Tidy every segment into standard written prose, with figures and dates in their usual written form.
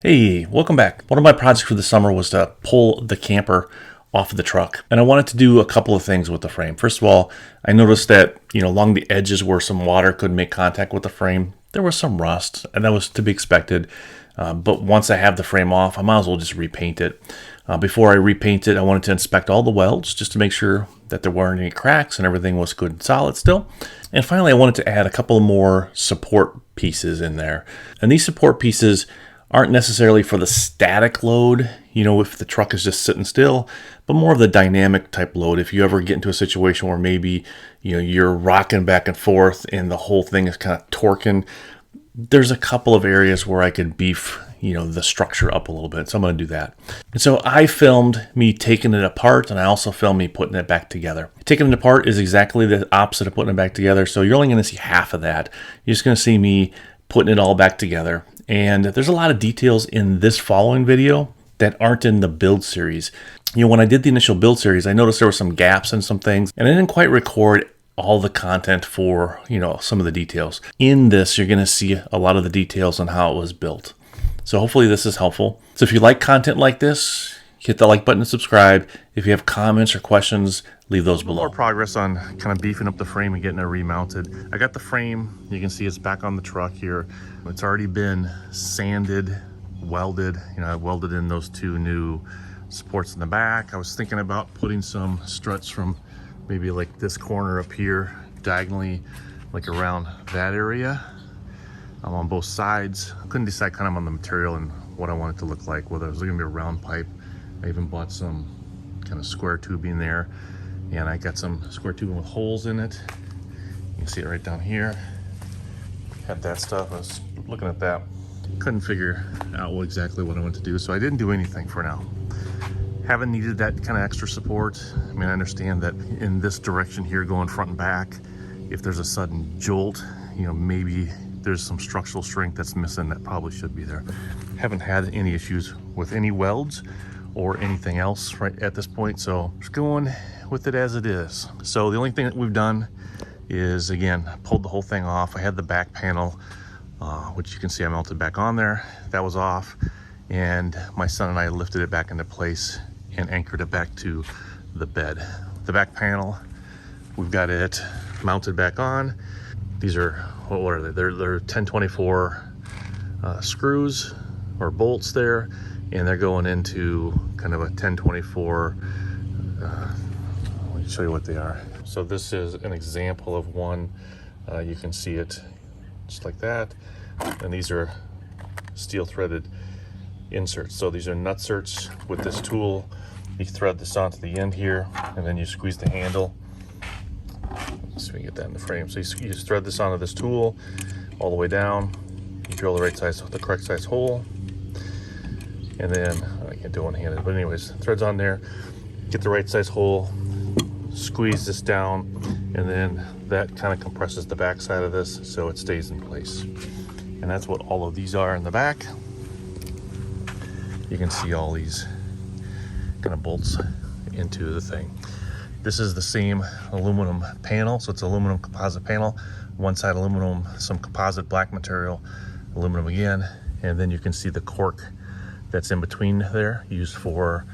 Hey, welcome back. One of my projects for the summer was to pull the camper off of the truck. And I wanted to do a couple of things with the frame. First of all, I noticed that, along the edges where some water could make contact with the frame, there was some rust, and that was to be expected. But once I have the frame off, I might as well just repaint it. Before I repaint it, I wanted to inspect all the welds just to make sure that there weren't any cracks and everything was good and solid still. And finally, I wanted to add a couple more support pieces in there. And these support pieces aren't necessarily for the static load, if the truck is just sitting still, but more of the dynamic type load. If you ever get into a situation where maybe, you're rocking back and forth and the whole thing is kind of torquing, there's a couple of areas where I could beef, the structure up a little bit. So I'm going to do that. And so I filmed me taking it apart, and I also filmed me putting it back together. Taking it apart is exactly the opposite of putting it back together. So you're only going to see half of that. You're just going to see me putting it all back together. And there's a lot of details in this following video that aren't in the build series. When I did the initial build series, I noticed there were some gaps in some things, and I didn't quite record all the content for, some of the details. In this, you're going to see a lot of the details on how it was built. So hopefully this is helpful. So if you like content like this, hit the like button and subscribe. If you have comments or questions, leave those below. More progress on kind of beefing up the frame and getting it remounted. I got the frame, you can see it's back on the truck here. It's already been sanded, welded. I welded in those two new supports in the back. I was thinking about putting some struts from maybe like this corner up here, diagonally, like around that area. I'm on both sides. I couldn't decide kind of on the material and what I want it to look like, whether it was gonna be a round pipe. I even bought some kind of square tubing there, and I got some square tubing with holes in it. You can see it right down here. Had that stuff. I was looking at that. Couldn't figure out exactly what I wanted to do, so I didn't do anything for now. Haven't needed that kind of extra support. I understand that in this direction here, going front and back, if there's a sudden jolt, maybe there's some structural strength that's missing that probably should be there. Haven't had any issues with any welds or anything else right at this point, so just going with it as it is. So the only thing that we've done is, again, pulled the whole thing off. I had the back panel, which you can see I mounted back on there. That was off, and my son and I lifted it back into place and anchored it back to the bed. The back panel, we've got it mounted back on. These are, what are they? They're 1024 screws or bolts there, and they're going into kind of a 1024, let me show you what they are. So this is an example of one. You can see it just like that. And these are steel threaded inserts. So these are nutserts with this tool. You thread this onto the end here, and then you squeeze the handle. Let's see if we can get that in the frame. So you just thread this onto this tool all the way down. You drill the correct size hole. And then, I can't do one-handed, but anyways, threads on there, get the right size hole, squeeze this down, and then that kind of compresses the back side of this so it stays in place. And that's what all of these are in the back. You can see all these kind of bolts into the thing. This is the same aluminum panel, so it's aluminum composite panel. One side aluminum, some composite black material, aluminum again, and then you can see the cork that's in between there, used for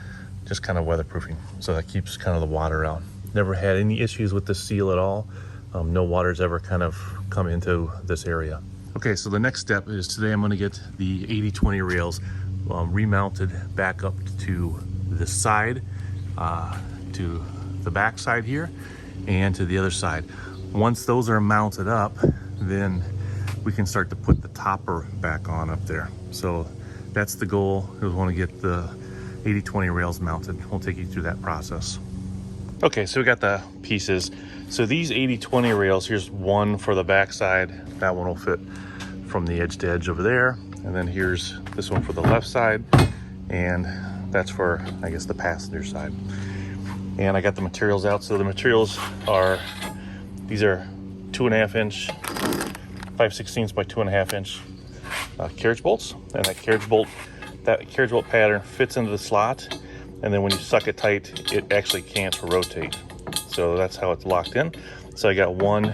just kind of weatherproofing. So that keeps kind of the water out. Never had any issues with this seal at all. No water's ever kind of come into this area. Okay, so the next step is today I'm gonna get the 80/20 rails remounted back up to this side, to the back side here, and to the other side. Once those are mounted up, then we can start to put the topper back on up there. So that's the goal. We want to get the 80/20 rails mounted. We'll take you through that process. Okay, so we got the pieces. So these 80/20 rails, here's one for the back side. That one will fit from the edge to edge over there. And then here's this one for the left side. And that's for, I guess, the passenger side. And I got the materials out. So the materials are, these are 2.5 inch, 5/16 by 2.5 inch carriage bolts, and that carriage bolt pattern fits into the slot, and then when you suck it tight, it actually can't rotate. So that's how it's locked in. So I got 1,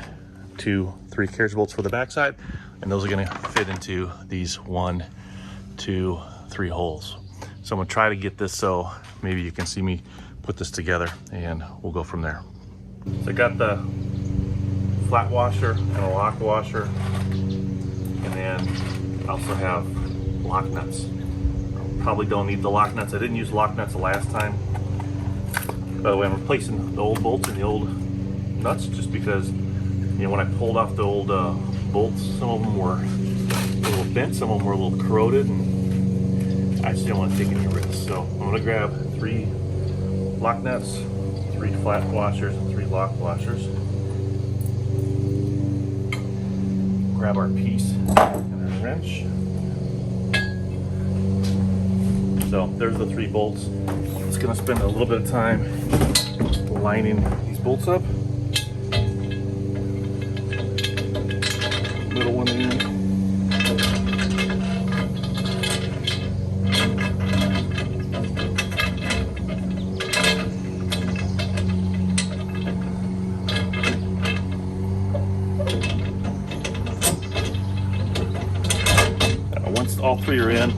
2, 3 carriage bolts for the backside, and those are going to fit into these 1, 2, 3 holes. So I'm gonna try to get this so maybe you can see me put this together and we'll go from there. So I got the flat washer and a lock washer, and then I also have lock nuts. Probably don't need the lock nuts. I didn't use lock nuts the last time. By the way, I'm replacing the old bolts and the old nuts just because, you know, when I pulled off the old bolts, some of them were a little bent, some of them were a little corroded, and I just didn't want to take any risks. So I'm going to grab 3 lock nuts, 3 flat washers, and 3 lock washers. Grab our piece and our wrench. So there's the 3 bolts. I'm just going to spend a little bit of time lining these bolts up. Middle one in. Once all 3 are in,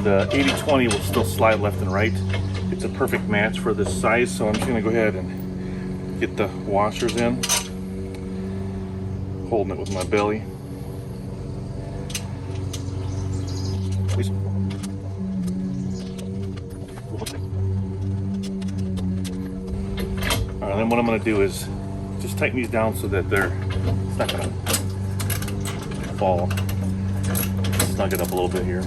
the 80-20 will still slide left and right. It's a perfect match for this size, so I'm just going to go ahead and get the washers in, holding it with my belly. Alright, then what I'm going to do is just tighten these down so that it's not going to fall. Snug it up a little bit here.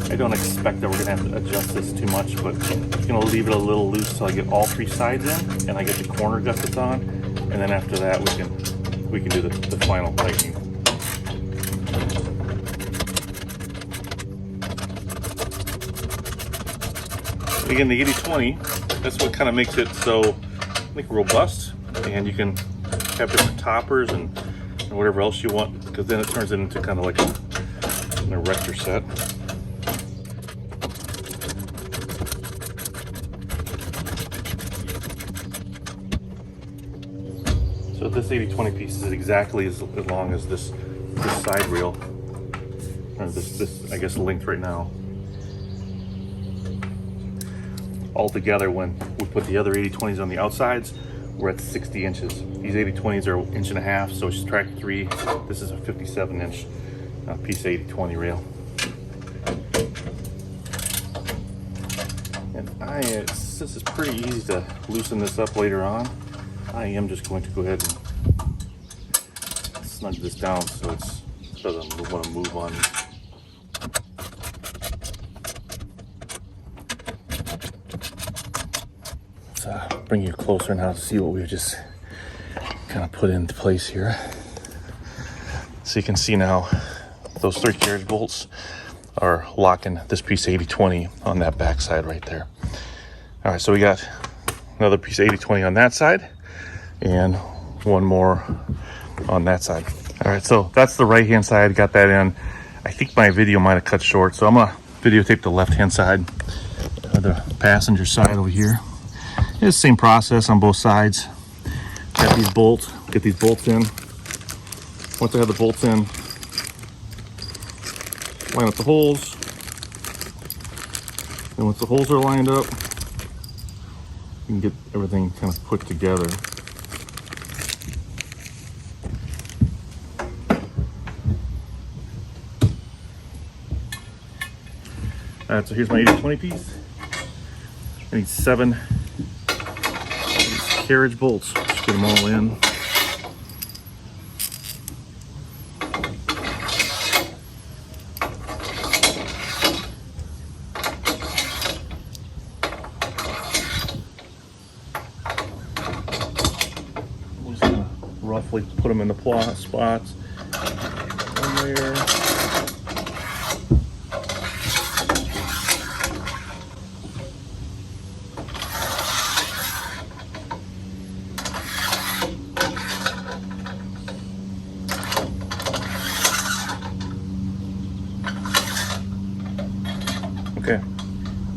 I don't expect that we're going to have to adjust this too much, but I'm going to leave it a little loose till I get all 3 sides in and I get the corner gussets on, and then after that we can do the final tightening. Again, the 80-20, that's what kind of makes it so robust, and you can have different toppers and whatever else you want, because then it turns it into kind of like an erector set. So this 80-20 piece is exactly as long as this side reel, or this I guess length right now. Altogether, when we put the other 80-20s on the outsides, we're at 60 inches. These 80-20s are 1.5 inches, so it's track 3. This is a 57-inch piece of 80-20 rail. And this is pretty easy to loosen this up later on. I am just going to go ahead and snug this down so it doesn't want to move on me. Bring you closer now to see what we've just kind of put into place here. So you can see now those 3 carriage bolts are locking this piece of 80-20 on that back side right there. All right, so we got another piece of 80-20 on that side and one more on that side. All right, so that's the right hand side. Got that in. I think my video might have cut short, so I'm gonna videotape the left hand side, or the passenger side over here. It's the same process on both sides. Got these bolts, get these bolts in. Once I have the bolts in, line up the holes. And once the holes are lined up, you can get everything kind of put together. All right, so here's my 80-20 piece. I need 7 carriage bolts. Just get them all in. I'm just gonna roughly put them in the spots. One there. Okay,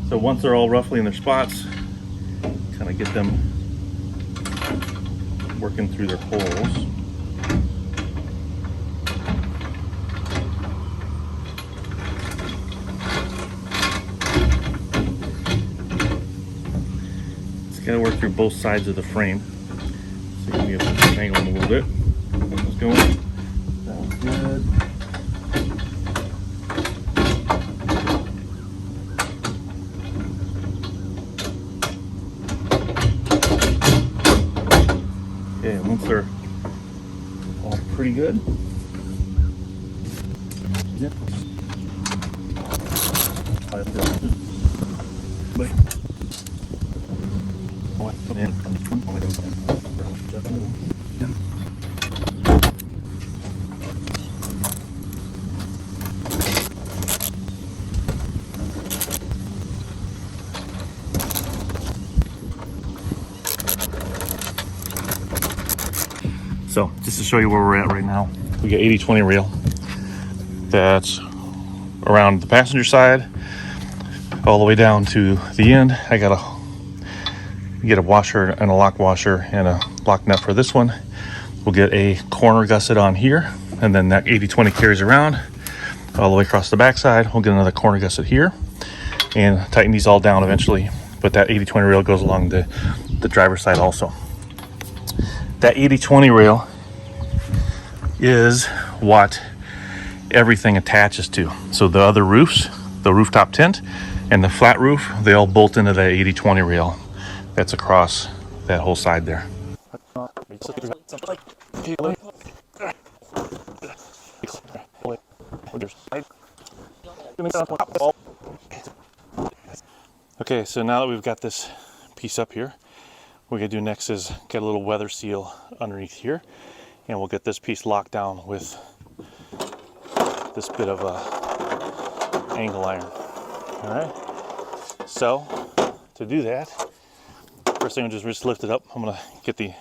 so once they're all roughly in their spots, kind of get them working through their holes. It's got to work through both sides of the frame. So you can be able to angle them a little bit. Let's go. Sounds good. Okay, once they're all pretty good. Yep. So just to show you where we're at right now, we got 80/20 rail that's around the passenger side all the way down to the end. I gotta get a washer and a lock washer and a lock nut for this one. We'll get a corner gusset on here, and then that 80/20 carries around all the way across the backside. We'll get another corner gusset here and tighten these all down eventually, but that 80/20 rail goes along the driver's side also. That 80/20 rail is what everything attaches to. So the other roofs, the rooftop tent and the flat roof, they all bolt into the 80/20 rail that's across that whole side there. Okay, so now that we've got this piece up here, what we're gonna do next is get a little weather seal underneath here, and we'll get this piece locked down with this bit of a angle iron. All right, so to do that, first thing, I'll just lift it up. I'm gonna get the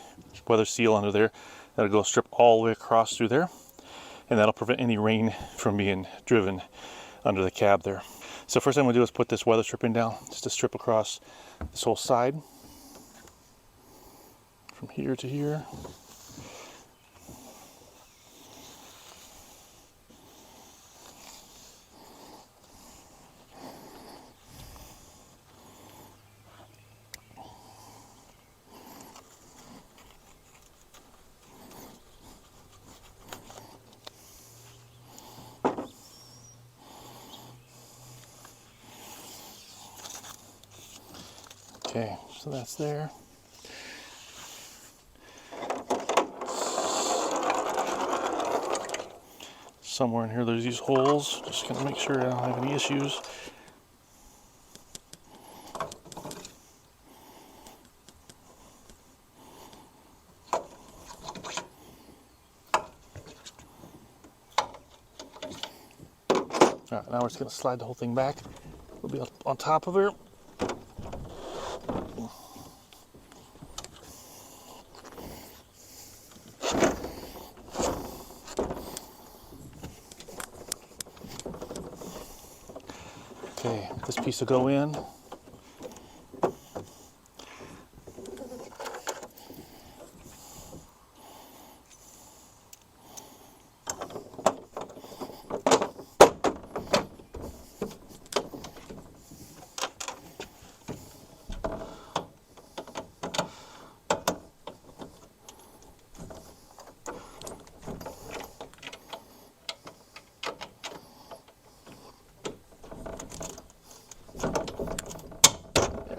weather seal under there. That'll go strip all the way across through there, and that'll prevent any rain from being driven under the cab there. So first thing I'm gonna do is put this weather stripping down, just to strip across this whole side from here to here. Okay, so that's there. Somewhere in here there's these holes. Just gonna make sure I don't have any issues. All right, now we're just gonna slide the whole thing back. We'll be on top of her. Okay, this piece will go in.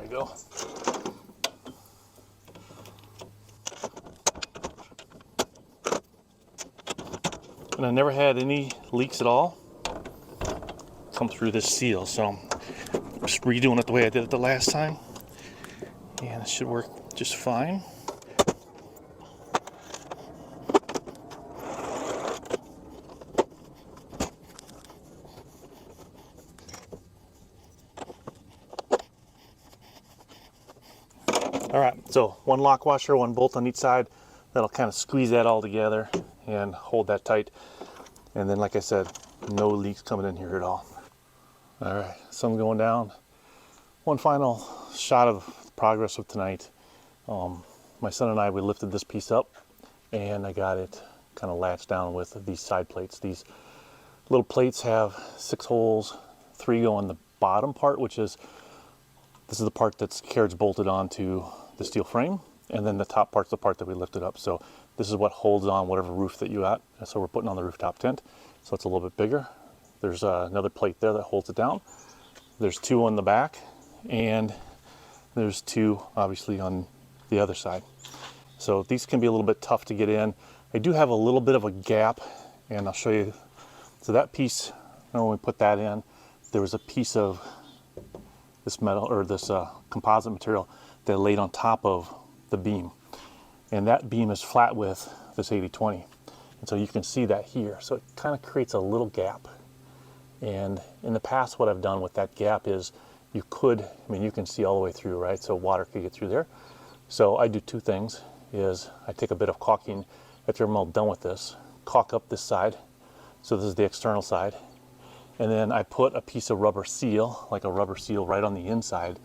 Go. And I never had any leaks at all come through this seal, so I'm just redoing it the way I did it the last time, and it should work just fine. All right, so one lock washer, one bolt on each side. That'll kind of squeeze that all together and hold that tight. And then, like I said, no leaks coming in here at all. All right, sun going down. One final shot of progress of tonight. my son and I, we lifted this piece up, and I got it kind of latched down with these side plates. These little plates have 6 holes, 3 go on the bottom part, which is, this is the part that's carriage bolted onto the steel frame, and then the top part's the part that we lifted up. So this is what holds on whatever roof that you got. So we're putting on the rooftop tent, so it's a little bit bigger. There's another plate there that holds it down. There's 2 on the back, and there's 2 obviously on the other side. So these can be a little bit tough to get in. I do have a little bit of a gap, and I'll show you. So that piece, when we put that in, there was a piece of this metal, or this composite material that laid on top of the beam. And that beam is flat with this 80/20. And so you can see that here. So it kind of creates a little gap. And in the past, what I've done with that gap is you could, I mean, you can see all the way through, right? So water could get through there. So I do 2 things, is I take a bit of caulking after I'm all done with this, caulk up this side. So this is the external side. And then I put a piece of rubber seal, like a rubber seal right on the inside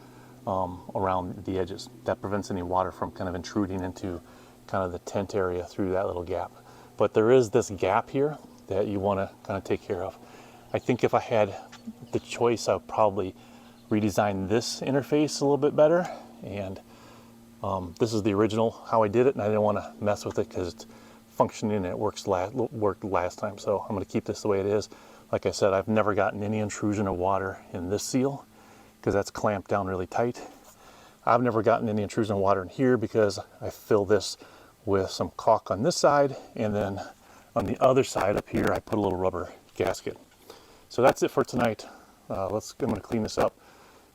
around the edges. That prevents any water from kind of intruding into kind of the tent area through that little gap. But there is this gap here that you want to kind of take care of. I think if I had the choice, I would probably redesign this interface a little bit better. And this is the original how I did it, and I didn't want to mess with it because it's functioning and it worked last time. So I'm going to keep this the way it is. Like I said, I've never gotten any intrusion of water in this seal because that's clamped down really tight. I've never gotten any intrusion of water in here because I fill this with some caulk on this side, and then on the other side up here I put a little rubber gasket. So that's it for tonight. I'm going to clean this up,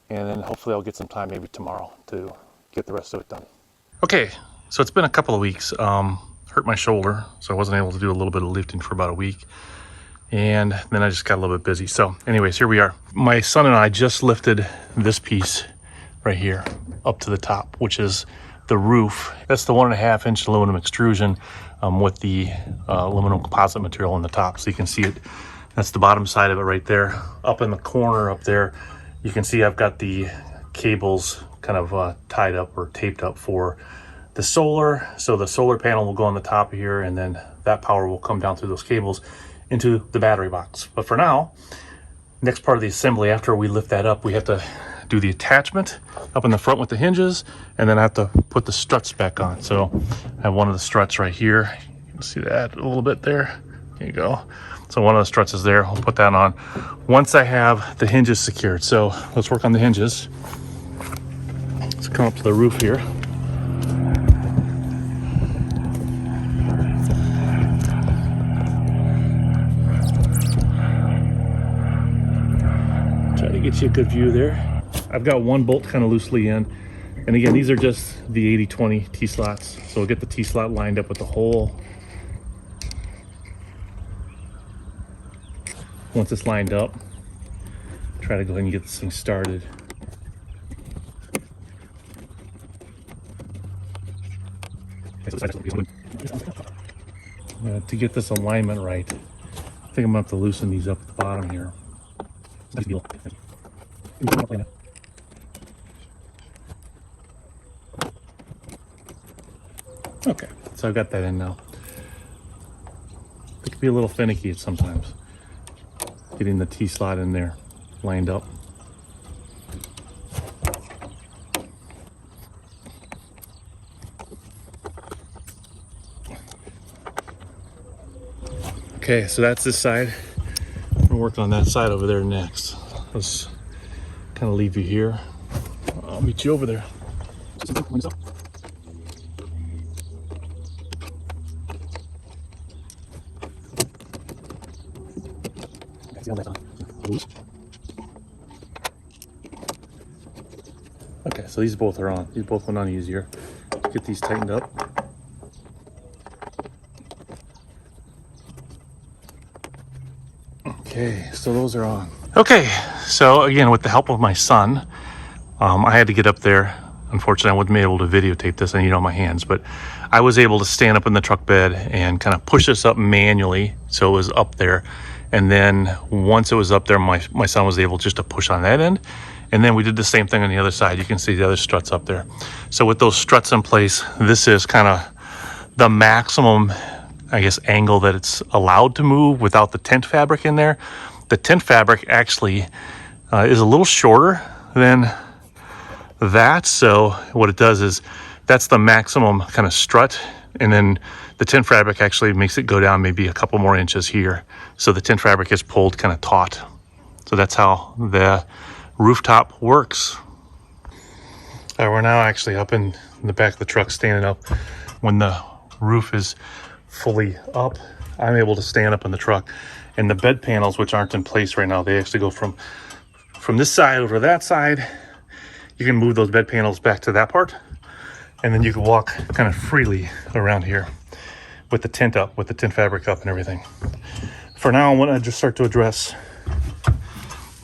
and then hopefully I'll get some time maybe tomorrow to get the rest of it done. Okay, so it's been a couple of weeks. Hurt my shoulder, so I wasn't able to do a little bit of lifting for about a week. And then I just got a little bit busy. So anyways, here we are. My son and I just lifted this piece right here up to the top, which is the roof. That's the 1.5 inch aluminum extrusion with the aluminum composite material on the top. So you can see it. That's the bottom side of it right there. Up in the corner up there, you can see I've got the cables kind of tied up or taped up for the solar. So the solar panel will go on the top of here, and then that power will come down through those cables into the battery box. But for now, next part of the assembly, after we lift that up, we have to do the attachment up in the front with the hinges, and then I have to put the struts back on. So I have one of the struts right here. You can see that a little bit there. There you go. So one of the struts is there. I'll put that on once I have the hinges secured. So let's work on the hinges. Let's come up to the roof here. Try to get you a good view there. I've got one bolt kind of loosely in. And again, these are just the 80/20 T-slots. So we'll get the T-slot lined up with the hole. Once it's lined up, try to go ahead and get this thing started. To get this alignment right, I think I'm gonna have to loosen these up at the bottom here. Okay, so I've got that in now. It can be a little finicky sometimes, getting the T-slot in there, lined up. Okay, so that's this side. I'm gonna work on that side over there next. Let's kind of leave you here. I'll meet you over there. Okay, so these both are on. These both went on easier. Get these tightened up. Okay, so those are on. Okay, so again, with the help of my son, I had to get up there. Unfortunately, I wouldn't be able to videotape this. I need it on my hands, but I was able to stand up in the truck bed and kind of push this up manually so it was up there. And then once it was up there, my son was able just to push on that end, And then we did the same thing on the other side. You can see the other struts up there. So with those struts in place, this is kind of the maximum, I guess, angle that it's allowed to move without the tent fabric in there. The tent fabric actually is a little shorter than that. So what it does is that's the maximum kind of strut. And then the tent fabric actually makes it go down maybe a couple more inches here. So the tent fabric is pulled kind of taut. So that's how the rooftop works. We're now actually up in the back of the truck, standing up. When the roof is fully up, I'm able to stand up in the truck. And the bed panels, which aren't in place right now, they actually go from this side over to that side. You can move those bed panels back to that part, and then you can walk kind of freely around here with the tent up, with the tent fabric up and everything. For now, I want to just start to address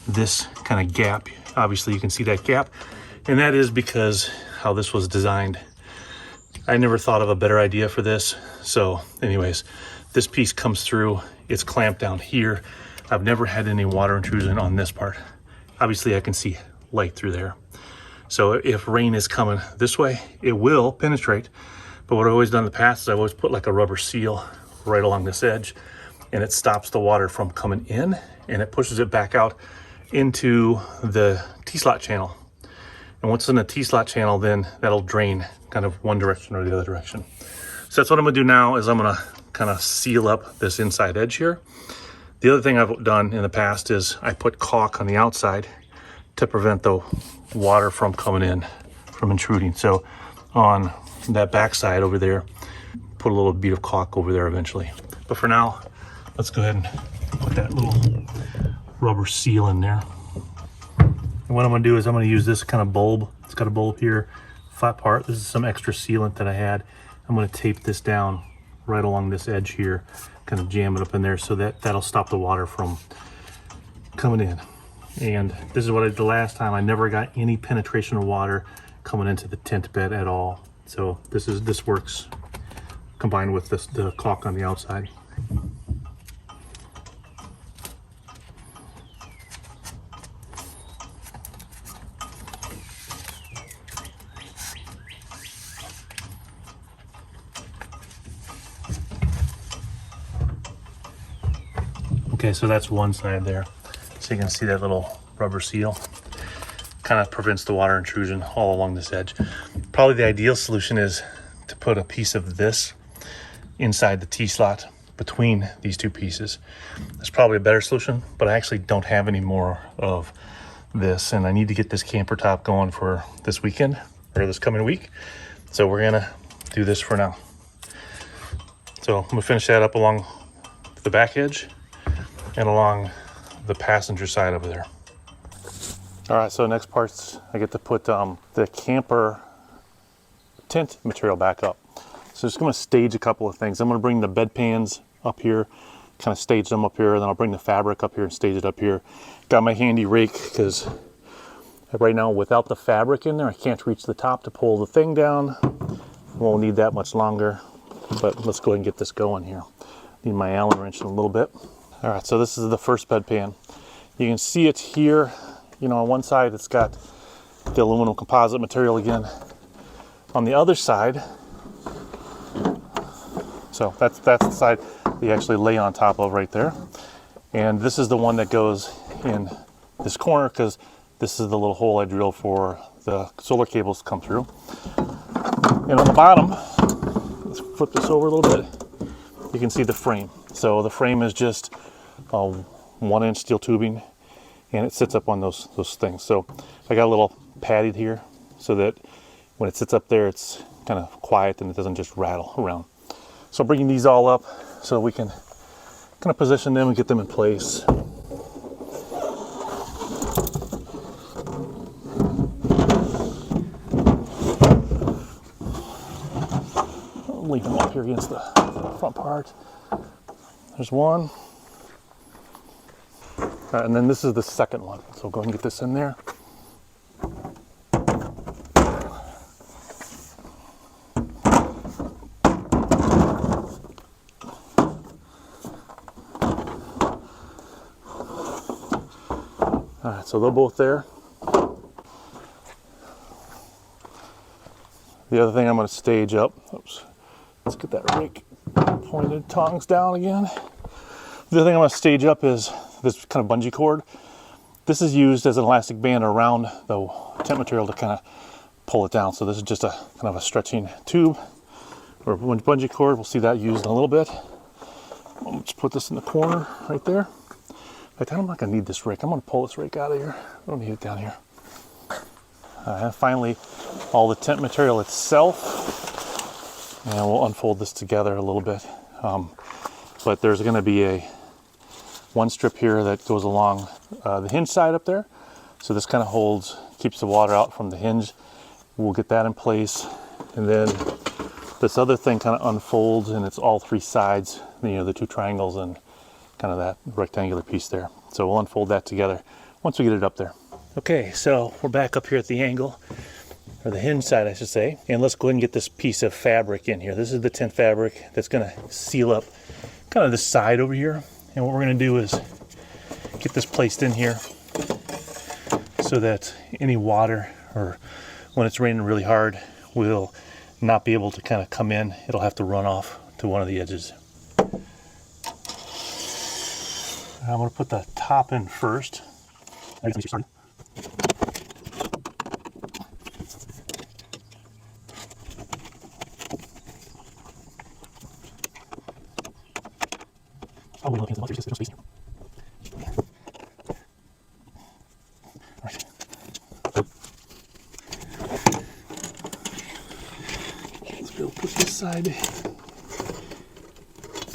this kind of gap. Obviously you can see that gap, and that is because how this was designed. I never thought of a better idea for this. So anyways, this piece comes through, it's clamped down here. I've never had any water intrusion on this part. Obviously I can see light through there. So if rain is coming this way, it will penetrate. But what I've always done in the past is I've always put like a rubber seal right along this edge, and it stops the water from coming in, and it pushes it back out into the T-slot channel. And once in the T-slot channel, then that'll drain kind of one direction or the other direction. So that's what I'm gonna do now, is I'm gonna kind of seal up this inside edge here. The other thing I've done in the past is I put caulk on the outside to prevent the water from coming in, from intruding. So on that back side over there, put a little bead of caulk over there eventually. But for now, let's go ahead and put that little rubber seal in there. And what I'm gonna do is I'm gonna use this kind of bulb. It's got a bulb here, flat part. This is some extra sealant that I had. I'm gonna tape this down right along this edge here, kind of jam it up in there so that that'll stop the water from coming in. And this is what I did the last time. I never got any penetration of water coming into the tent bed at all. So this works combined with the caulk on the outside. Okay, so that's one side there. So you can see that little rubber seal kind of prevents the water intrusion all along this edge. Probably the ideal solution is to put a piece of this inside the T-slot between these two pieces. That's probably a better solution, but I actually don't have any more of this, and I need to get this camper top going for this weekend or this coming week. So we're gonna do this for now. So I'm gonna finish that up along the back edge and along the passenger side over there. All right, so next part's I get to put the camper tent material back up. So just gonna stage a couple of things. I'm gonna bring the bed pans up here, kind of stage them up here, and then I'll bring the fabric up here and stage it up here. Got my handy rake, because right now without the fabric in there, I can't reach the top to pull the thing down. Won't need that much longer, but let's go ahead and get this going here. Need my Allen wrench in a little bit. All right, so this is the first bed pan. You can see it here. You know, on one side it's got the aluminum composite material again. On the other side, so that's the side that you actually lay on top of right there. And this is the one that goes in this corner, because this is the little hole I drilled for the solar cables to come through. And on the bottom, let's flip this over a little bit, you can see the frame. So the frame is just 1-inch steel tubing, and it sits up on those things. So I got a little padded here so that when it sits up there, it's kind of quiet and it doesn't just rattle around. So I'm bringing these all up so we can kind of position them and get them in place. I'll leave them up here against the front part. There's one. And then this is the second one. So go ahead and get this in there. All right, so they're both there. The other thing I'm going to stage up, oops, let's get that rake pointed tongs down again. The other thing I'm going to stage up is this kind of bungee cord. This is used as an elastic band around the tent material to kind of pull it down. So this is just a kind of a stretching tube or bungee cord. We'll see that used in a little bit. Let's put this in the corner right there. In fact, I'm not going to need this rake. I'm going to pull this rake out of here. I don't need it down here. And finally, all the tent material itself. And we'll unfold this together a little bit. But there's going to be one strip here that goes along the hinge side up there. So this kind of keeps the water out from the hinge. We'll get that in place. And then this other thing kind of unfolds, and it's all three sides, the two triangles and kind of that rectangular piece there. So we'll unfold that together once we get it up there. Okay, so we're back up here at the angle, or the hinge side I should say, and let's go ahead and get this piece of fabric in here. This is the tent fabric that's going to seal up kind of this side over here. And what we're going to do is get this placed in here so that any water, or when it's raining really hard, will not be able to kind of come in. It'll have to run off to one of the edges. I'm going to put the top in first. I guess started. Oh, we're looking at the space here. Right. Let's be able to put this side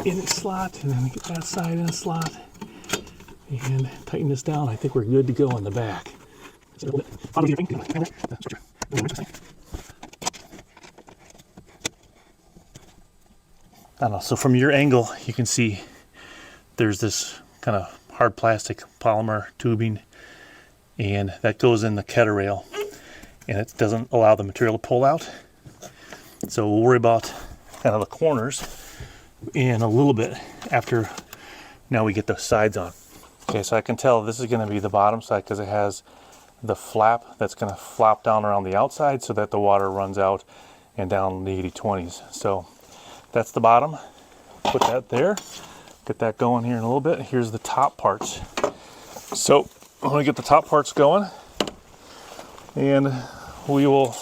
in its slot, and then get that side in a slot, and tighten this down. I think we're good to go on the back. I don't know, so from your angle, you can see there's this kind of hard plastic polymer tubing, and that goes in the kettle rail, and it doesn't allow the material to pull out. So we'll worry about kind of the corners in a little bit after now we get the sides on. Okay, so I can tell this is going to be the bottom side because it has the flap that's going to flop down around the outside so that the water runs out and down the 80/20s. So that's the bottom. Put that there. Get that going here in a little bit. Here's the top parts. So I'm going to get the top parts going, and we will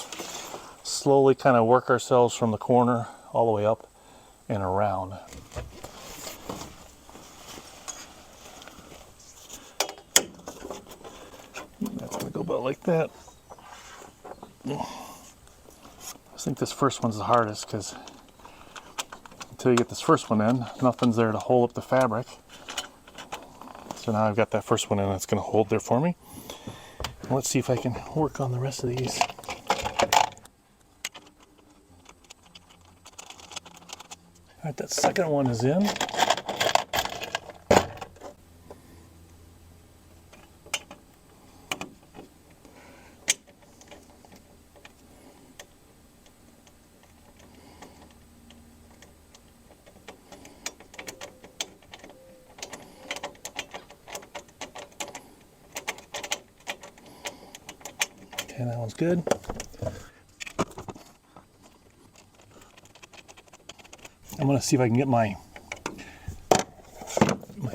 slowly kind of work ourselves from the corner all the way up and around. That's going to go about like that. I think this first one's the hardest because until you get this first one in, nothing's there to hold up the fabric. So now I've got that first one in, it's going to hold there for me. And let's see if I can work on the rest of these. All right, that second one is in. Okay, that one's good. I'm going to see if I can get my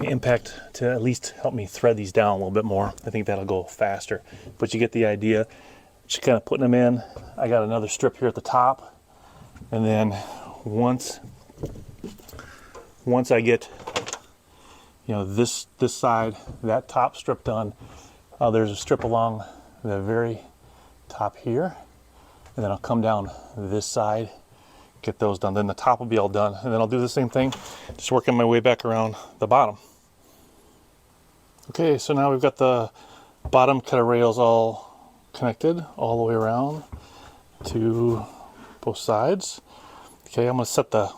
impact to at least help me thread these down a little bit more. I think that'll go faster. But you get the idea. Just kind of putting them in. I got another strip here at the top. And then once I get this side, that top strip done, there's a strip along the very top here, and then I'll come down this side, get those done, then the top will be all done, and then I'll do the same thing, just working my way back around the bottom. Okay, so now we've got the bottom kettle rails all connected all the way around to both sides. Okay, I'm going to set the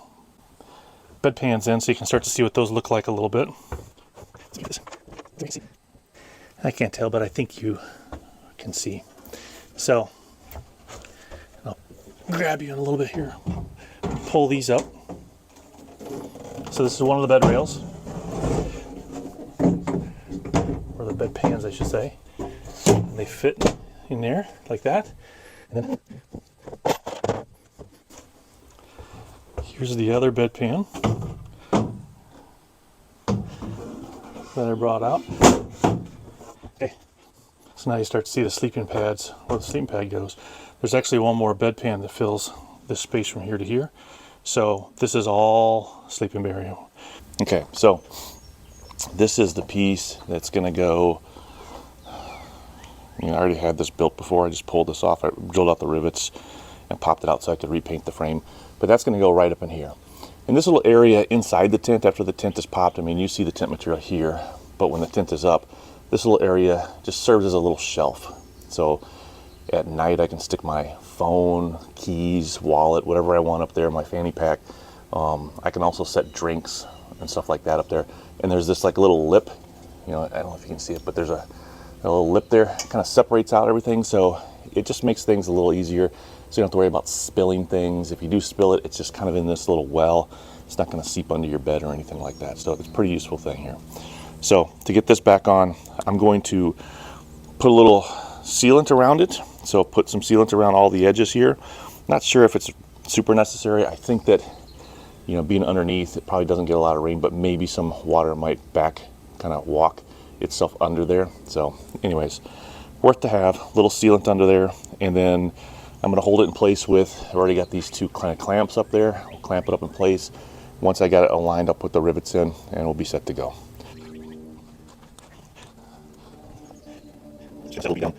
bed pans in so you can start to see what those look like a little bit. I can't tell, but I think you can see. So I'll grab you in a little bit here, pull these up. So this is one of the bed rails, or the bed pans I should say, and they fit in there like that. And then Here's the other bedpan that I brought out. Okay. So now you start to see the sleeping pads, where the sleeping pad goes. There's actually one more bedpan that fills this space from here to here. So this is all sleeping area. Okay, so this is the piece that's gonna go, I already had this built before. I just pulled this off. I drilled out the rivets and popped it out so I could repaint the frame. But that's gonna go right up in here. In this little area inside the tent, after the tent is popped, you see the tent material here, but when the tent is up, this little area just serves as a little shelf. So at night I can stick my phone, keys, wallet, whatever I want up there, my fanny pack. I can also set drinks and stuff like that up there. And there's this like little lip, I don't know if you can see it, but there's a little lip there. It kind of separates out everything, so it just makes things a little easier. So you don't have to worry about spilling things. If you do spill it, it's just kind of in this little well. It's not going to seep under your bed or anything like that. So it's a pretty useful thing here. So to get this back on, I'm going to put a little sealant around it. So put some sealant around all the edges here. Not sure if it's super necessary. I think that, being underneath, it probably doesn't get a lot of rain, but maybe some water might kind of walk itself under there. So anyways, worth to have. A little sealant under there, and then I'm going to hold it in place with, I've already got these two kind of clamps up there. I'll clamp it up in place. Once I got it aligned, I'll put the rivets in and we'll be set to go. It'll be done.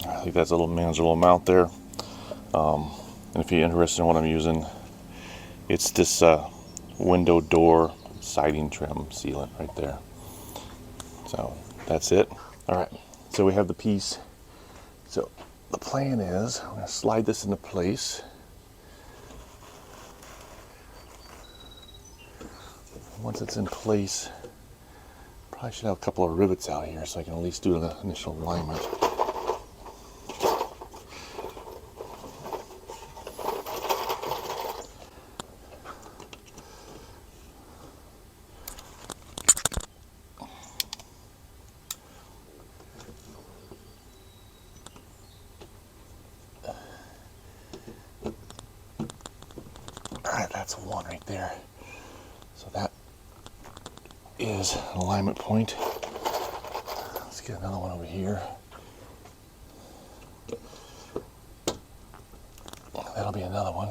I think that's a little manageable amount there. And if you're interested in what I'm using, it's this window door siding trim sealant right there. So that's it. All right, so we have the piece. So the plan is I'm going to slide this into place. Once it's in place, probably should have a couple of rivets out here so I can at least do the initial alignment. Alright, that's one right there. So that is an alignment point. Let's get another one over here. That'll be another one.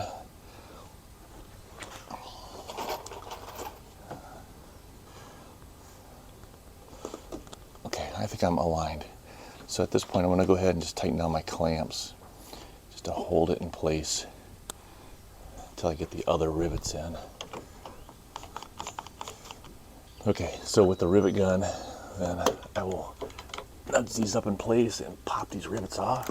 Okay, I think I'm aligned. So at this point, I'm going to go ahead and just tighten down my clamps just to hold it in place until I get the other rivets in. Okay, so with the rivet gun, then I will nudge these up in place and pop these rivets off.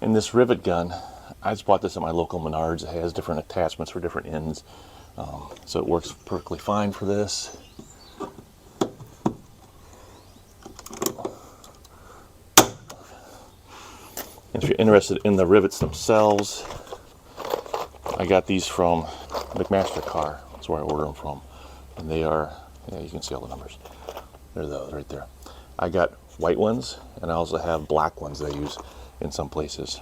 And this rivet gun, I just bought this at my local Menards. It has different attachments for different ends, so it works perfectly fine for this. If you're interested in the rivets themselves, I got these from McMaster Car. That's where I order them from. And they are, yeah, you can see all the numbers. They're those right there. I got white ones, and I also have black ones that I use in some places.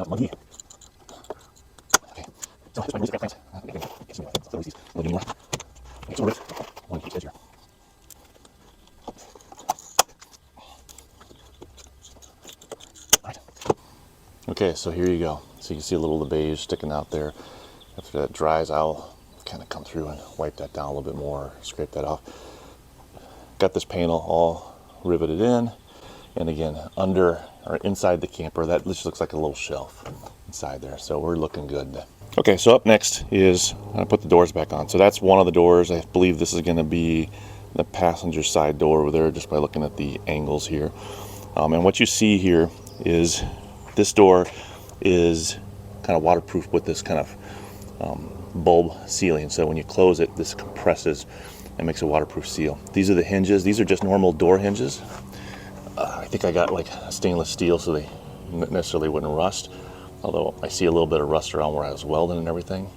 Monkey. Okay, so this one is plant. So these a little more. Okay, so with one each edge here. Alright. Okay, so here you go. So you can see a little of the beige sticking out there. After that dries, I'll kind of come through and wipe that down a little bit more, scrape that off. Got this panel all riveted in, and again, under or inside the camper, that just looks like a little shelf inside there. So we're looking good. Okay, so up next is I'm gonna put the doors back on. So that's one of the doors. I believe this is gonna be the passenger side door over there just by looking at the angles here. And what you see here is this door is kind of waterproof with this kind of bulb sealing. So when you close it, this compresses and makes a waterproof seal. These are the hinges. These are just normal door hinges. I think I got like stainless steel so they necessarily wouldn't rust. Although I see a little bit of rust around where I was welding and everything.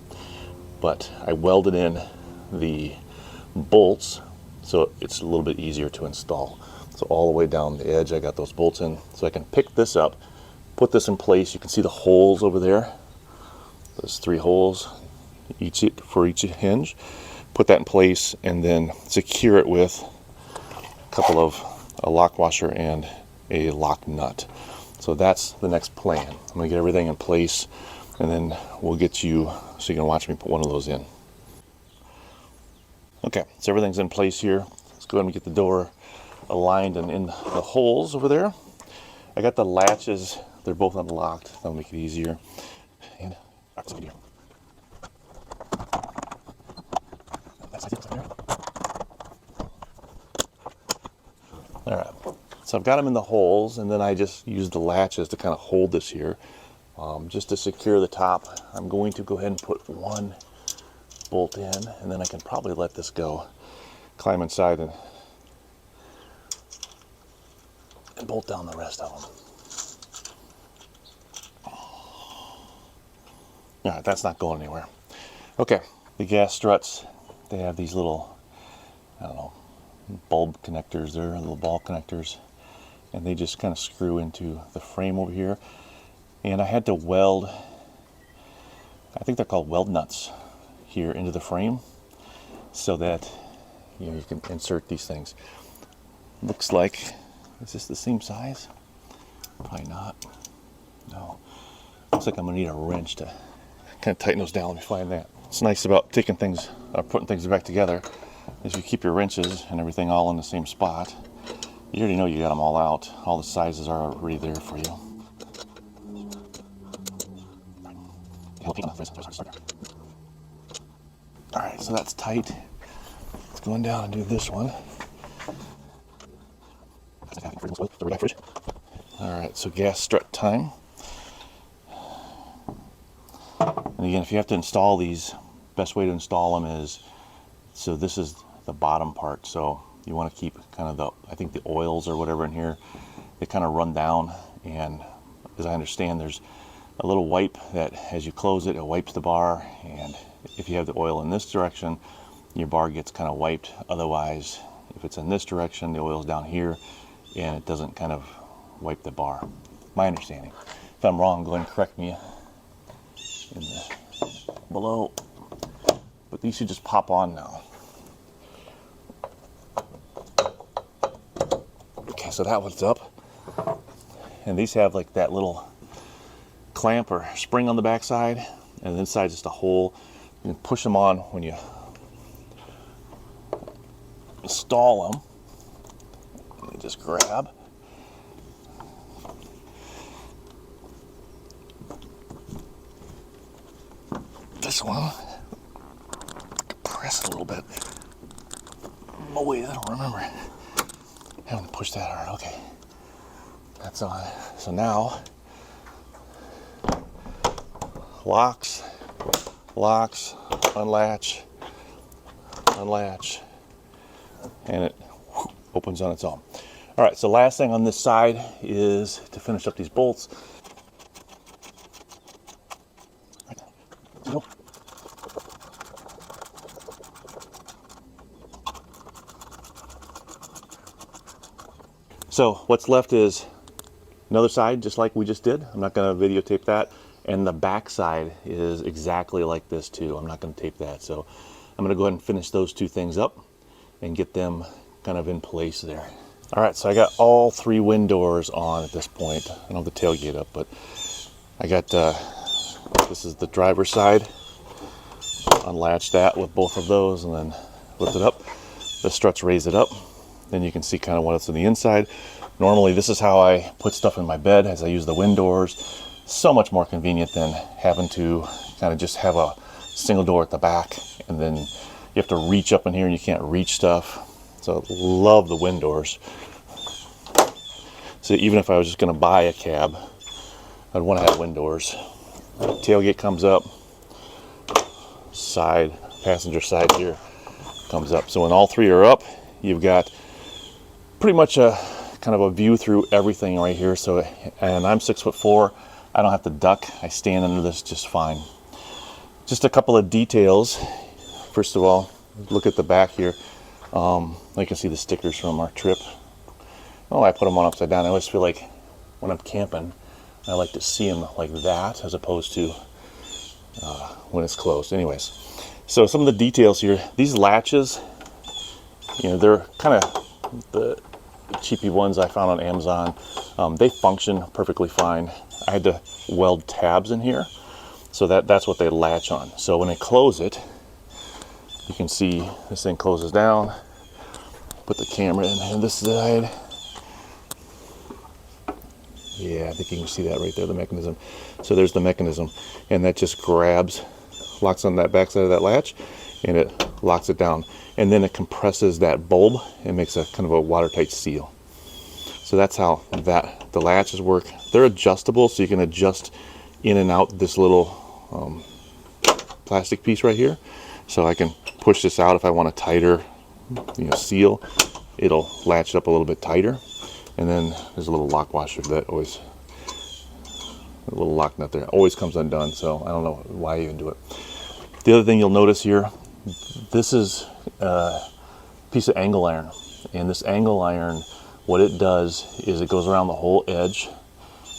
But I welded in the bolts so it's a little bit easier to install. So all the way down the edge I got those bolts in. So I can pick this up, put this in place. You can see the holes over there. There's 3 holes for each hinge. Put that in place and then secure it with a couple of a lock washer and a lock nut. So that's the next plan. I'm going to get everything in place and then we'll get you so you can watch me put one of those in. Okay, so everything's in place here. Let's go ahead and get the door aligned and in the holes over there. I got the latches, they're both unlocked. That'll make it easier. And here. All right, so I've got them in the holes, and then I just use the latches to kind of hold this here. Just to secure the top, I'm going to go ahead and put one bolt in, and then I can probably let this go, climb inside, and bolt down the rest of them. All right, that's not going anywhere. Okay, the gas struts, they have these little, I don't know, bulb connectors there, little ball connectors, and they just kind of screw into the frame over here. And I had to weld, I think they're called weld nuts here into the frame so that you can insert these things. Looks like, is this the same size? Probably not. No. Looks like I'm gonna need a wrench to kind of tighten those down. Let me find that. It's nice about taking things, putting things back together, is you keep your wrenches and everything all in the same spot. You already know you got them all out. All the sizes are already there for you. All right, so that's tight. Let's go on down and do this one. All right, so gas strut time. And again, if you have to install these, best way to install them is, so this is the bottom part. So you want to keep kind of the, I think the oils or whatever in here, they kind of run down. And as I understand, there's a little wipe that as you close it, it wipes the bar. And if you have the oil in this direction, your bar gets kind of wiped. Otherwise, if it's in this direction, the oil's down here and it doesn't kind of wipe the bar. My understanding. If I'm wrong, go ahead and correct me in the below. But these should just pop on now. Okay, so that one's up. And these have like that little clamp or spring on the back side, and inside just a hole. You can push them on when you install them. You just grab. This one, press it a little bit. Oh wait, I don't remember. I haven't pushed that hard. Okay, that's on. So now, locks, unlatch, and it opens on its own. All right, so last thing on this side is to finish up these bolts. So what's left is another side, just like we just did. I'm not going to videotape that. And the back side is exactly like this too. I'm not going to tape that. So I'm going to go ahead and finish those two things up and get them kind of in place there. All right, so I got all 3 wind doors on at this point. I don't have the tailgate up, but I got, this is the driver's side. Unlatch that with both of those and then lift it up. The struts raise it up. Then you can see kind of what's on the inside. Normally this is how I put stuff in my bed as I use the wind doors. So much more convenient than having to kind of just have a single door at the back, and then you have to reach up in here and you can't reach stuff. So I love the wind doors. So even if I was just going to buy a cab, I'd want to have wind doors. Tailgate comes up, side, passenger side here comes up. So when all three are up, you've got pretty much a kind of a view through everything right here. So, and I'm 6'4", I don't have to duck. I stand under this just fine. Just a couple of details. First of all, look at the back here. You can see the stickers from our trip. Oh, I put them on upside down. I always feel like when I'm camping, I like to see them like that as opposed to when it's closed. Anyways, so some of the details here. These latches, they're kind of the cheapy ones I found on Amazon. They function perfectly fine. I had to weld tabs in here, so that's what they latch on. So when I close it, you can see this thing closes down. Put the camera in this side. Yeah, I think you can see that right there, the mechanism. So there's the mechanism, and that just grabs, locks on that back side of that latch, and it locks it down. And then it compresses that bulb and makes a kind of a watertight seal. So that's how the latches work. They're adjustable, so you can adjust in and out this little plastic piece right here. So I can push this out if I want a tighter seal. It'll latch it up a little bit tighter. And then there's a little lock washer that always, a little lock nut there, always comes undone. So I don't know why I even do it. The other thing you'll notice here, this is a piece of angle iron. And this angle iron, what it does is it goes around the whole edge.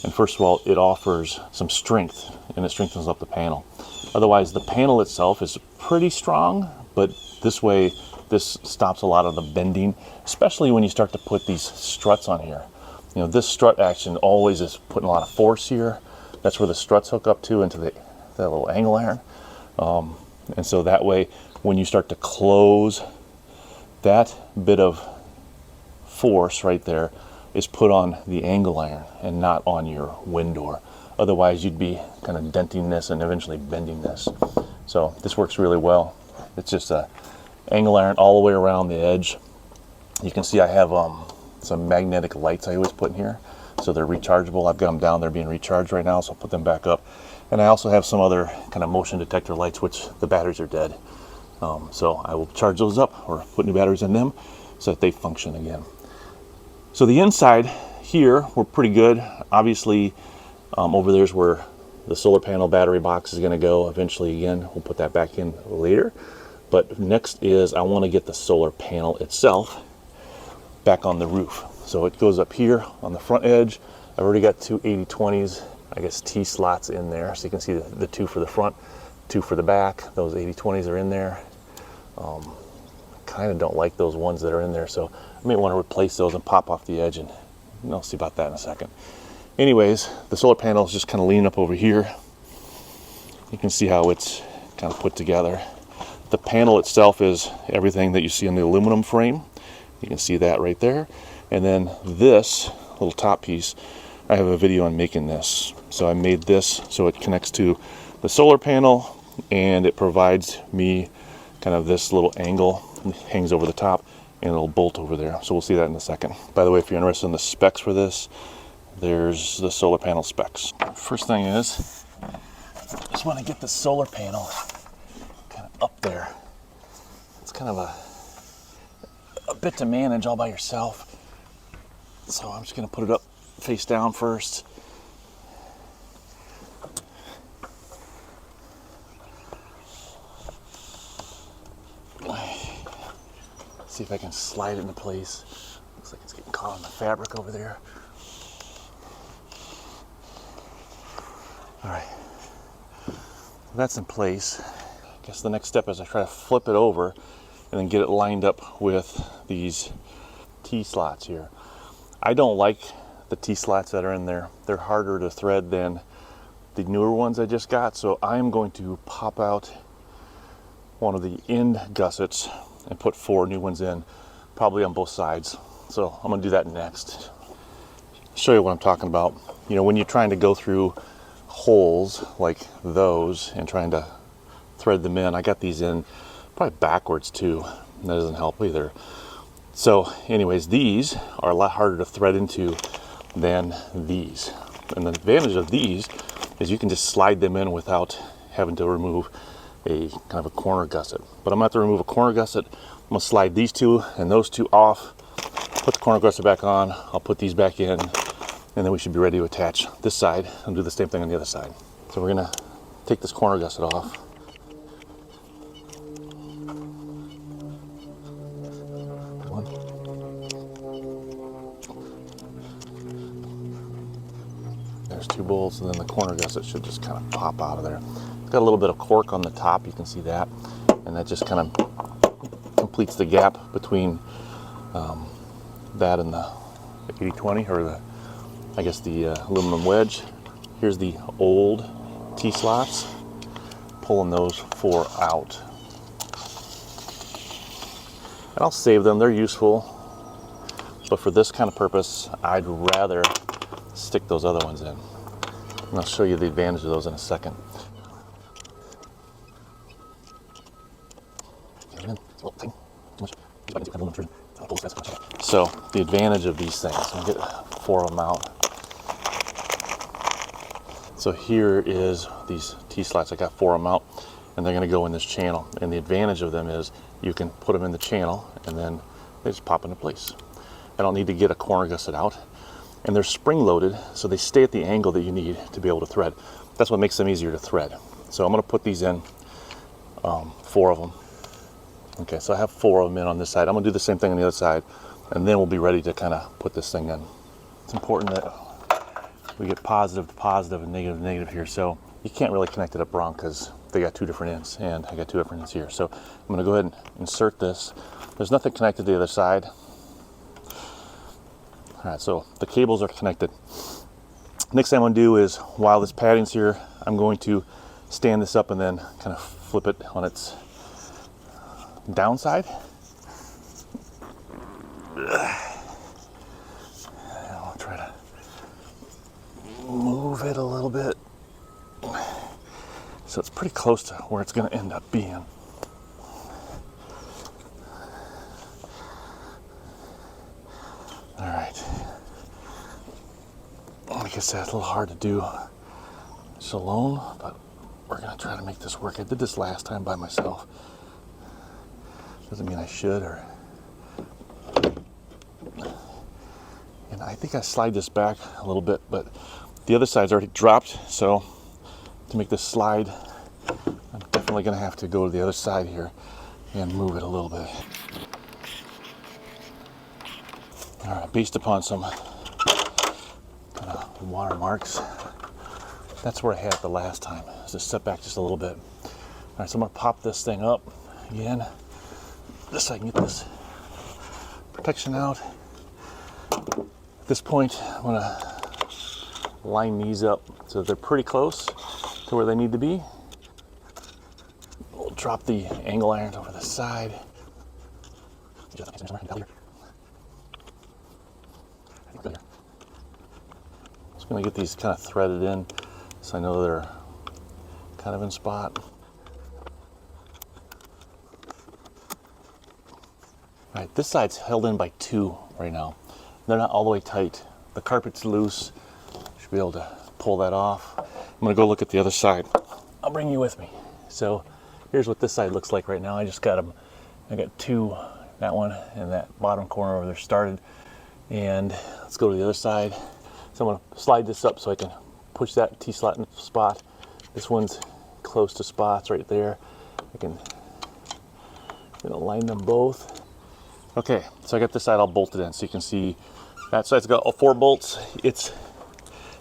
And first of all, it offers some strength, and it strengthens up the panel. Otherwise, the panel itself is pretty strong, but this way, this stops a lot of the bending, especially when you start to put these struts on here. This strut action always is putting a lot of force here. That's where the struts hook up to into that little angle iron. And so that way, when you start to close, that bit of force right there is put on the angle iron and not on your wind door. Otherwise, you'd be kind of denting this and eventually bending this. So this works really well. It's just a angle iron all the way around the edge. You can see I have some magnetic lights I always put in here, so they're rechargeable. I've got them down there being recharged right now, so I'll put them back up. And I also have some other kind of motion detector lights, which the batteries are dead. So I will charge those up or put new batteries in them so that they function again. So the inside here, we're pretty good. Obviously, over there's where the solar panel battery box is going to go eventually. Again, we'll put that back in later. But next is I want to get the solar panel itself back on the roof. So it goes up here on the front edge. I've already got two 80/20s, I guess T slots in there. So you can see the two for the front, two for the back. Those 80/20s are in there. Kind of don't like those ones that are in there. So I may want to replace those and pop off the edge, and I'll see about that in a second. Anyways, the solar panel is just kind of leaning up over here. You can see how it's kind of put together. The panel itself is everything that you see on the aluminum frame. You can see that right there. And then this little top piece, I have a video on making this. So I made this so it connects to the solar panel, and it provides me kind of this little angle, it hangs over the top, and it'll bolt over there. So we'll see that in a second. By the way, if you're interested in the specs for this, there's the solar panel specs. First thing is, I just want to get the solar panel kind of up there. It's kind of a bit to manage all by yourself. So I'm just going to put it up face down first. See if I can slide it into place. Looks like it's getting caught on the fabric over there. All right, that's in place. I guess the next step is I try to flip it over and then get it lined up with these T-slots here. I don't like the T-slots that are in there. They're harder to thread than the newer ones I just got, so I'm going to pop out one of the end gussets and put 4 new ones in, probably on both sides. So I'm gonna do that next. Show you what I'm talking about. You know, when you're trying to go through holes like those and trying to thread them in, I got these in probably backwards too, and that doesn't help either. So anyways, these are a lot harder to thread into than these. And the advantage of these is you can just slide them in without having to remove a kind of a corner gusset. But I'm gonna have to remove a corner gusset. I'm gonna slide these two and those two off, put the corner gusset back on, I'll put these back in, and then we should be ready to attach this side and do the same thing on the other side. So we're gonna take this corner gusset off. There's two bolts, and then the corner gusset should just kind of pop out of there. It's got a little bit of cork on the top, you can see that, and that just kind of completes the gap between that and the 80-20, or the, I guess the aluminum wedge. Here's the old T-slots, pulling those 4 out. And I'll save them, they're useful, but for this kind of purpose, I'd rather stick those other ones in. And I'll show you the advantage of those in a second. So the advantage of these things, I'm gonna get 4 of them out. So here is these T-slots, I got 4 of them out, and they're gonna go in this channel. And the advantage of them is you can put them in the channel and then they just pop into place. I don't need to get a corner gusset out. And they're spring loaded, so they stay at the angle that you need to be able to thread. That's what makes them easier to thread. So I'm gonna put these in, 4 of them. Okay, so I have 4 of them in on this side. I'm gonna do the same thing on the other side, and then we'll be ready to kind of put this thing in. It's important that we get positive to positive and negative to negative here. So you can't really connect it up wrong because they got 2 different ends, and I got 2 different ends here. So I'm gonna go ahead and insert this. There's nothing connected to the other side. All right, so the cables are connected. Next thing I'm gonna do is, while this padding's here, I'm going to stand this up and then kind of flip it on its downside. I'll try to move it a little bit. So it's pretty close to where it's gonna end up being. All right. Like I said, it's a little hard to do just alone, but we're gonna try to make this work. I did this last time by myself. Doesn't mean I should, or... And I think I slide this back a little bit, but the other side's already dropped, so to make this slide, I'm definitely gonna have to go to the other side here and move it a little bit. All right, based upon some watermarks, that's where I had it the last time. Just set back just a little bit. All right, so I'm gonna pop this thing up again, just so I can get this protection out. At this point, I'm gonna line these up so they're pretty close to where they need to be. We'll drop the angle irons over the side. Just gonna get these kind of threaded in so I know they're kind of in spot. All right, this side's held in by 2 right now. They're not all the way tight. The carpet's loose. Should be able to pull that off. I'm gonna go look at the other side. I'll bring you with me. So here's what this side looks like right now. I just got them. I got 2, that one and that bottom corner over there started. And let's go to the other side. So I'm gonna slide this up so I can push that T-slot in spot. This one's close to spots right there. I can line them both. Okay, so I got this side all bolted in, so you can see that side's got all 4 bolts. It's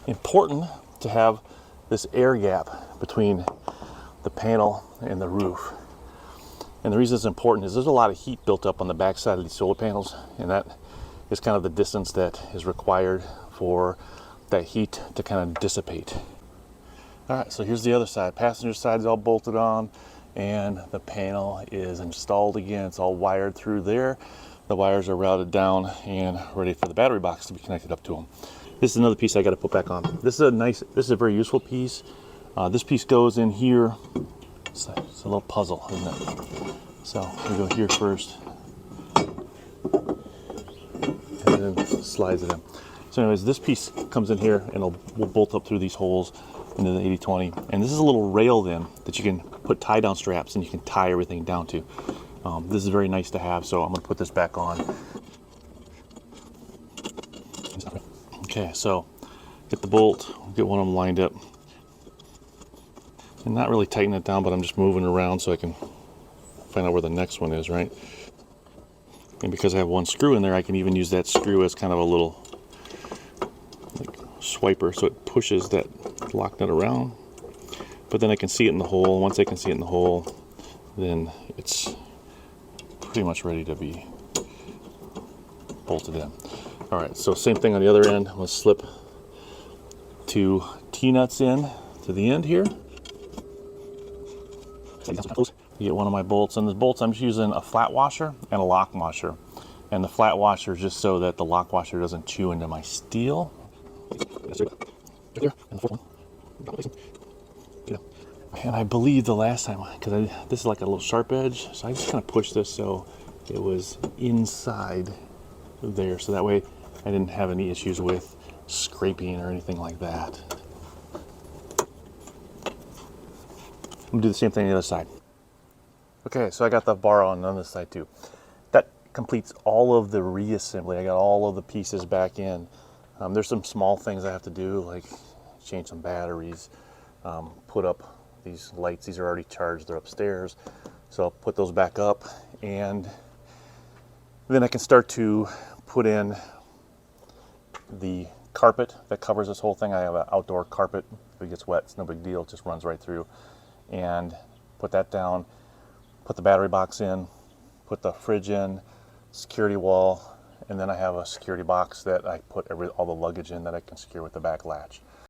important to have this air gap between the panel and the roof. And the reason it's important is there's a lot of heat built up on the back side of these solar panels, and that is kind of the distance that is required for that heat to kind of dissipate. All right, so here's the other side. Passenger side is all bolted on, and the panel is installed again. It's all wired through there. The wires are routed down and ready for the battery box to be connected up to them. This is another piece I got to put back on. This is a very useful piece. This piece goes in here. It's a little puzzle, isn't it? So we go here first. slides it in. So anyways, this piece comes in here and we'll bolt up through these holes into the 80/20. And this is a little rail then that you can put tie down straps and you can tie everything down to. This is very nice to have, so I'm going to put this back on. Okay, so get the bolt, get one of them lined up. And not really tighten it down, but I'm just moving around so I can find out where the next one is, right? And because I have one screw in there, I can even use that screw as kind of a little like swiper, so it pushes that lock nut around. But then I can see it in the hole. Once I can see it in the hole, then it's pretty much ready to be bolted in. All right, so same thing on the other end. I'm gonna slip 2 T-nuts in to the end here. You get one of my bolts, and the bolts I'm just using a flat washer and a lock washer. And the flat washer is just so that the lock washer doesn't chew into my steel. And I believe the last time, because this is like a little sharp edge, so I just kind of pushed this so it was inside there, so that way I didn't have any issues with scraping or anything like that. I'm gonna do the same thing on the other side. Okay, so I got the bar on this side too. That completes all of the reassembly. I got all of the pieces back in. There's some small things I have to do, like change some batteries, put up these lights. These are already charged, they're upstairs. So I'll put those back up, and then I can start to put in the carpet that covers this whole thing. I have an outdoor carpet. If it gets wet, it's no big deal, it just runs right through. And put that down, put the battery box in, put the fridge in, security wall, and then I have a security box that I put all the luggage in that I can secure with the back latch.